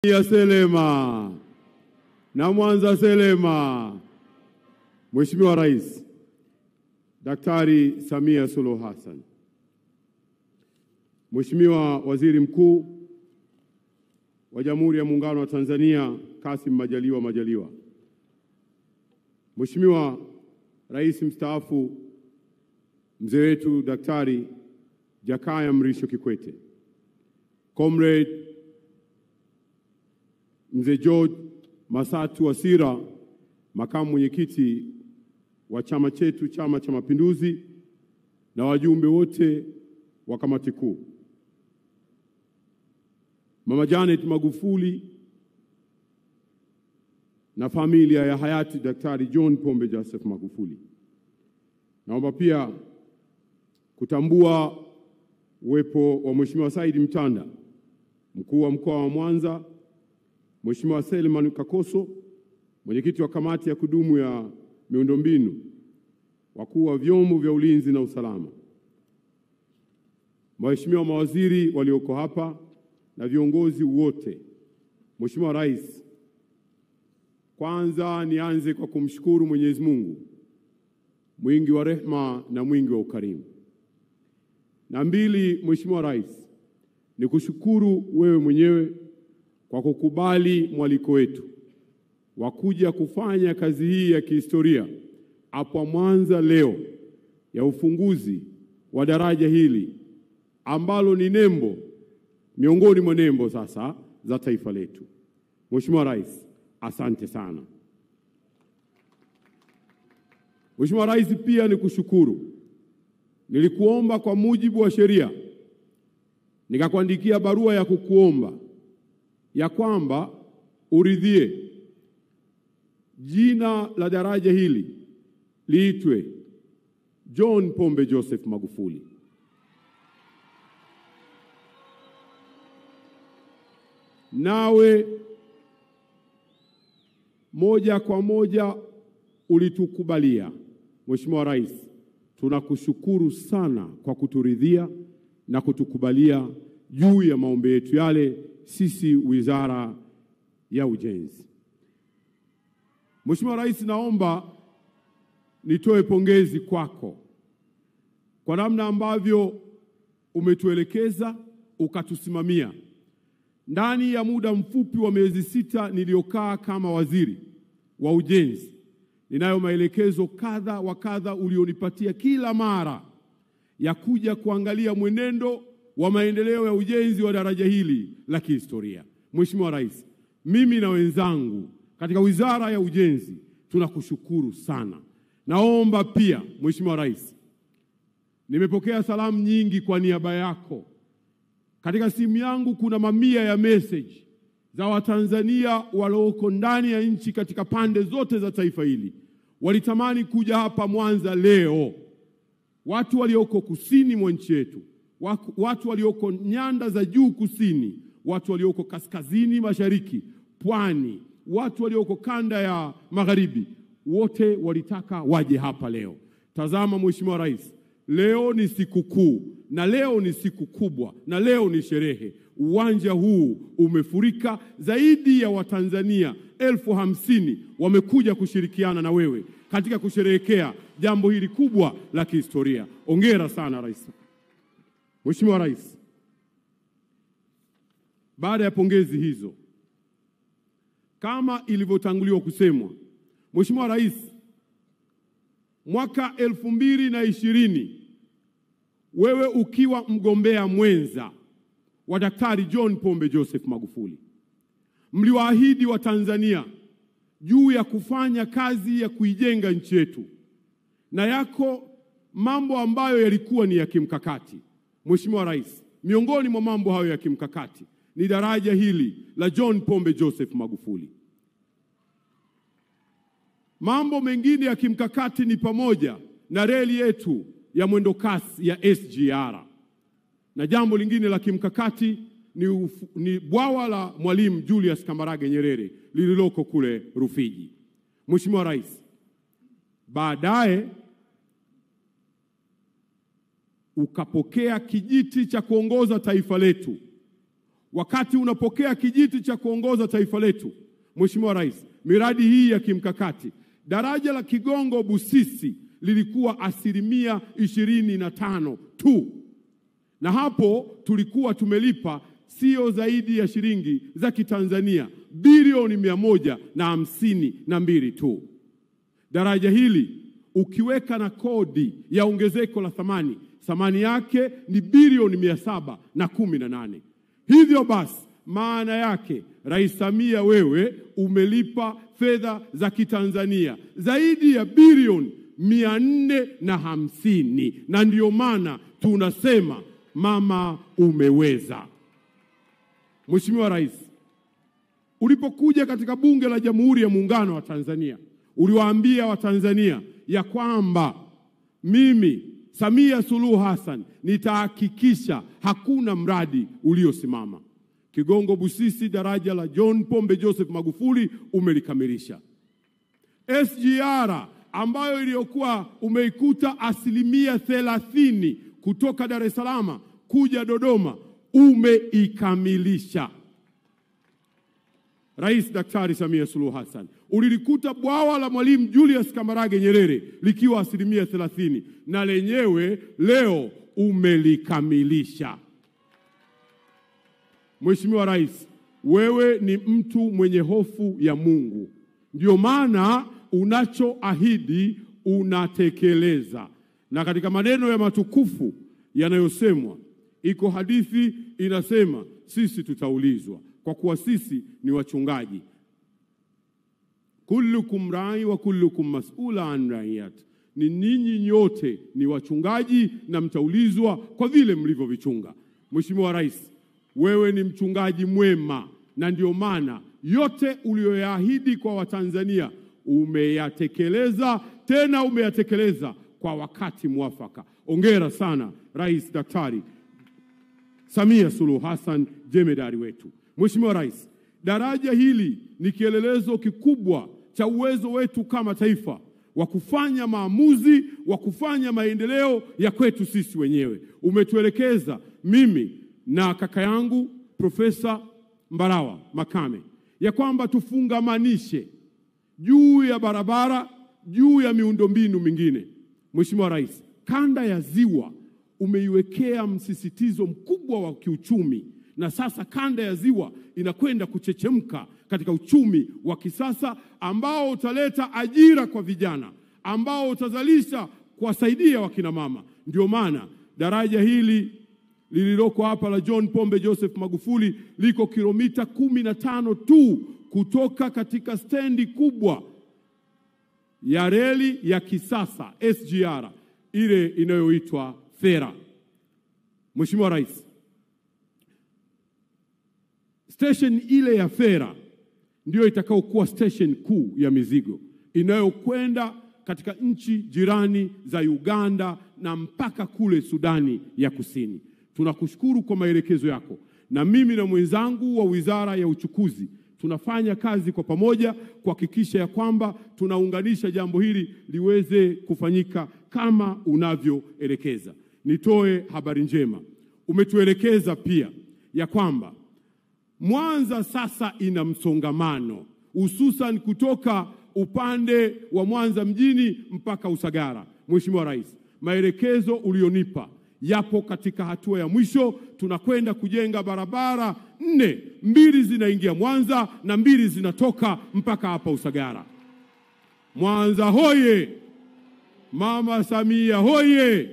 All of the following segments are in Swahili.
Ya Selema na Mwanza Selema. Mheshimiwa Rais Daktari Samia Suluhu Hassan, Mheshimiwa Waziri Mkuu wa Jamhuri ya Muungano wa Tanzania Kassim Majaliwa, Mheshimiwa Rais mstaafu mzee wetu Daktari Jakaya Mrisho Kikwete, Comrade Mzee George Masatu Wasira, makamu mwenyekiti wa chama chetu, Chama cha Mapinduzi, na wajumbe wote wa kamati kuu, Mama Janet Magufuli na familia ya hayati Daktari John Pombe Joseph Magufuli. Naomba pia kutambua uwepo wa Mheshimiwa Said Mtanda, mkuu wa mkoa wa Mwanza, Mheshimiwa Selman Kakoso, mwenyekiti wa kamati ya kudumu ya miundombinu, wakuu wa vyombo vya ulinzi na usalama, Mheshimiwa mawaziri walioko hapa na viongozi wote. Mheshimiwa Rais, kwanza nianze kwa kumshukuru Mwenyezi Mungu mwingi wa rehema na mwingi wa ukarimu. Na mbili, Mheshimiwa Rais, nikushukuru wewe mwenyewe kwa kukubali mwaliko wetu wa kuja kufanya kazi hii ya kihistoria hapa Mwanza leo ya ufunguzi wa daraja hili ambalo ni nembo miongoni mwa nembo sasa za taifa letu. Mheshimiwa Rais, asante sana. Mheshimiwa Rais, pia nikushukuru. Nilikuomba kwa mujibu wa sheria, nikakuandikia barua ya kukuomba ya kwamba uridhie jina la daraja hili liitwe John Pombe Joseph Magufuli. Nawe moja kwa moja ulitukubalia. Mheshimiwa Rais, tunakushukuru sana kwa kuturidhia na kutukubalia juu ya maombi yetu yale sisi Wizara ya Ujenzi. Mheshimiwa Rais, naomba nitoe pongezi kwako kwa namna ambavyo umetuelekeza ukatusimamia. Ndani ya muda mfupi wa miezi 6 niliokaa kama waziri wa ujenzi, ninayo maelekezo kadha wa kadha ulionipatia kila mara ya kuja kuangalia mwenendo wa maendeleo ya ujenzi wa daraja hili la kihistoria. Mheshimiwa Rais, mimi na wenzangu katika Wizara ya Ujenzi tunakushukuru sana. Naomba pia Mheshimiwa Rais, nimepokea salamu nyingi kwa niaba yako. Katika simu yangu kuna mamia ya message za Watanzania walioko ndani ya nchi katika pande zote za taifa hili. Walitamani kuja hapa Mwanza leo. Watu walioko kusini mwa nchi yetu, watu walioko nyanda za juu kusini, watu walioko kaskazini mashariki, pwani, watu walioko kanda ya magharibi, wote walitaka waje hapa leo. Tazama Mheshimiwa Rais, leo ni siku kuu na leo ni siku kubwa na leo ni sherehe. Uwanja huu umefurika, zaidi ya Watanzania 50,000 wamekuja kushirikiana na wewe katika kusherehekea jambo hili kubwa la kihistoria. Hongera sana Rais. Mheshimiwa Rais, baada ya pongezi hizo, kama ilivyotanguliwa kusemwa, Mheshimiwa Rais, mwaka 2020 wewe ukiwa mgombea mwenza wa Daktari John Pombe Joseph Magufuli, mliwaahidi wa Tanzania juu ya kufanya kazi ya kuijenga nchi yetu, na yako mambo ambayo yalikuwa ni ya kimkakati. Mheshimiwa Rais, miongoni mwa mambo hayo ya kimkakati ni daraja hili la John Pombe Joseph Magufuli. Mambo mengine ya kimkakati ni pamoja na reli yetu ya mwendo kasi ya SGR. Na jambo lingine la kimkakati ni bwawa la Mwalimu Julius Kambarage Nyerere lililoko kule Rufiji. Mheshimiwa Rais, baadaye ukapokea kijiti cha kuongoza taifa letu wakati unapokea kijiti cha kuongoza taifa letu, Mheshimiwa Rais, miradi hii ya kimkakati, daraja la Kigongo Busisi lilikuwa 25% tu, na hapo tulikuwa tumelipa sio zaidi ya shilingi za Kitanzania bilioni 152 tu. Daraja hili ukiweka na kodi ya ongezeko la thamani yake ni bilioni 718. Hivyo basi maana yake Rais Samia, wewe umelipa fedha za Kitanzania zaidi ya bilioni 450, na ndio maana tunasema mama umeweza. Mheshimiwa Rais, ulipokuja katika Bunge la Jamhuri ya Muungano wa Tanzania, uliwaambia Watanzania ya kwamba mimi Samia Suluhu Hassan nitahakikisha hakuna mradi uliosimama. Kigongo Busisi, daraja la John Pombe Joseph Magufuli umelikamilisha. SGR ambayo iliyokuwa umeikuta 30% kutoka Dar es Salaam kuja Dodoma umeikamilisha. Rais Daktari Samia Suluhu Hassan, ulilikuta bwawa la Mwalimu Julius Kambarage Nyerere likiwa 30%, na lenyewe leo umelikamilisha. Mheshimiwa Rais, wewe ni mtu mwenye hofu ya Mungu. Ndio maana unachoahidi unatekeleza. Na katika maneno ya matukufu yanayosemwa, iko hadithi inasema sisi tutaulizwa, kwa kuwa sisi ni wachungaji. Kullukum rai wa kullukum mas'ula an raiyat. Ni ninyi nyote ni wachungaji na mtaulizwa kwa vile mlivyovichunga. Mheshimiwa Rais, wewe ni mchungaji mwema, na ndio maana yote uliyoyaahidi kwa Watanzania umeyatekeleza, tena umeyatekeleza kwa wakati mwafaka. Hongera sana Rais Daktari Samia Suluhu Hassan, jemedari wetu. Mheshimiwa Rais, daraja hili ni kielelezo kikubwa cha uwezo wetu kama taifa wa kufanya maamuzi, wa kufanya maendeleo ya kwetu sisi wenyewe. Umetuelekeza mimi na kaka yangu Profesa Mbarawa Makame ya kwamba tufungamanishe juu ya barabara, juu ya miundombinu mingine. Mheshimiwa Rais, kanda ya Ziwa umeiwekea msisitizo mkubwa wa kiuchumi, na sasa kanda ya Ziwa inakwenda kuchechemka katika uchumi wa kisasa ambao utaleta ajira kwa vijana, ambao utazalisha kuwasaidia wakina mama. Ndio maana daraja hili lililoko hapa la John Pombe Joseph Magufuli liko kilomita 15 tu kutoka katika stendi kubwa ya reli ya kisasa SGR ile inayoitwa Fera. Mheshimiwa Rais, station ile ya Fera ndio itakayokuwa station kuu ya mizigo inayokwenda katika nchi jirani za Uganda na mpaka kule Sudani ya Kusini. Tunakushukuru kwa maelekezo yako, na mimi na mwenzangu wa Wizara ya Uchukuzi tunafanya kazi kwa pamoja kuhakikisha ya kwamba tunaunganisha jambo hili liweze kufanyika kama unavyoelekeza. Nitoe habari njema. Umetuelekeza pia ya kwamba Mwanza sasa ina msongamano, hususan kutoka upande wa Mwanza mjini mpaka Usagara. Mheshimiwa Rais, maelekezo ulionipa yapo katika hatua ya mwisho. Tunakwenda kujenga barabara 4, 2 zinaingia Mwanza na 2 zinatoka mpaka hapa Usagara. Mwanza hoye! Mama Samia hoye!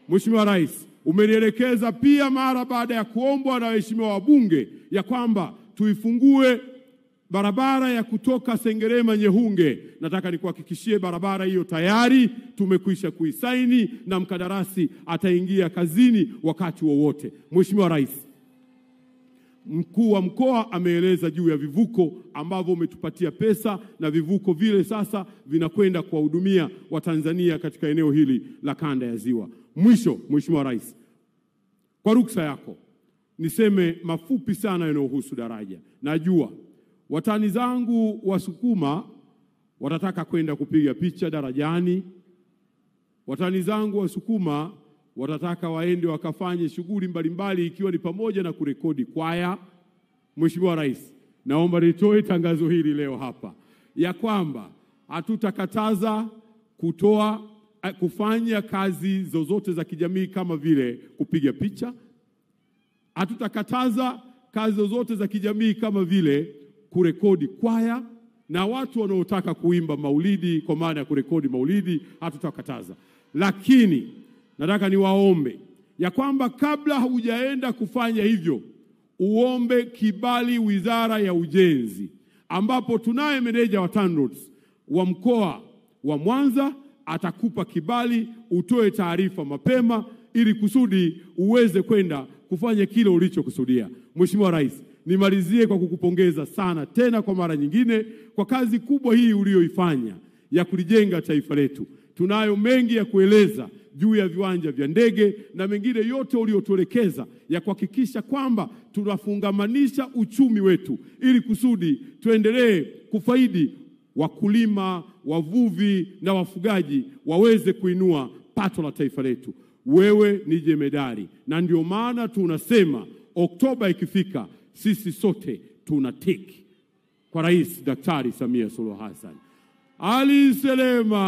Mheshimiwa Rais, umenielekeza pia mara baada ya kuombwa na waheshimiwa wabunge ya kwamba tuifungue barabara ya kutoka Sengerema Nyehunge. Nataka nikuhakikishie barabara hiyo tayari tumekwisha kuisaini na mkandarasi ataingia kazini wakati wowote. Mheshimiwa Rais, mkuu wa mkoa ameeleza juu ya vivuko ambavyo umetupatia pesa, na vivuko vile sasa vinakwenda kuwahudumia Watanzania katika eneo hili la kanda ya Ziwa. Mwisho, Mheshimiwa Rais, kwa ruksa yako niseme mafupi sana yanayohusu daraja. Najua watani zangu Wasukuma watataka kwenda kupiga picha darajani. Watani zangu Wasukuma watataka waende wakafanye shughuli mbalimbali ikiwa ni pamoja na kurekodi kwaya. Mheshimiwa Rais, naomba nitoe tangazo hili leo hapa ya kwamba hatutakataza kufanya kazi zozote za kijamii kama vile kupiga picha. Hatutakataza kazi zozote za kijamii kama vile kurekodi kwaya, na watu wanaotaka kuimba maulidi kwa maana ya kurekodi maulidi hatutakataza. Lakini nataka niwaombe ya kwamba kabla hujaenda kufanya hivyo, uombe kibali Wizara ya Ujenzi, ambapo tunaye meneja wa TANROADS wa mkoa wa Mwanza atakupa kibali, utoe taarifa mapema ili kusudi uweze kwenda kufanya kile ulichokusudia. Mheshimiwa Rais, nimalizie kwa kukupongeza sana tena kwa mara nyingine kwa kazi kubwa hii uliyoifanya ya kulijenga taifa letu. Tunayo mengi ya kueleza juu ya viwanja vya ndege na mengine yote uliotuelekeza ya kuhakikisha kwamba tunafungamanisha uchumi wetu ili kusudi tuendelee kufaidi wakulima, wavuvi na wafugaji waweze kuinua pato la taifa letu. Wewe ni jemedari, na ndio maana tunasema Oktoba ikifika sisi sote tunatiki kwa Rais Daktari Samia Suluhu Hassan. Ali Selema.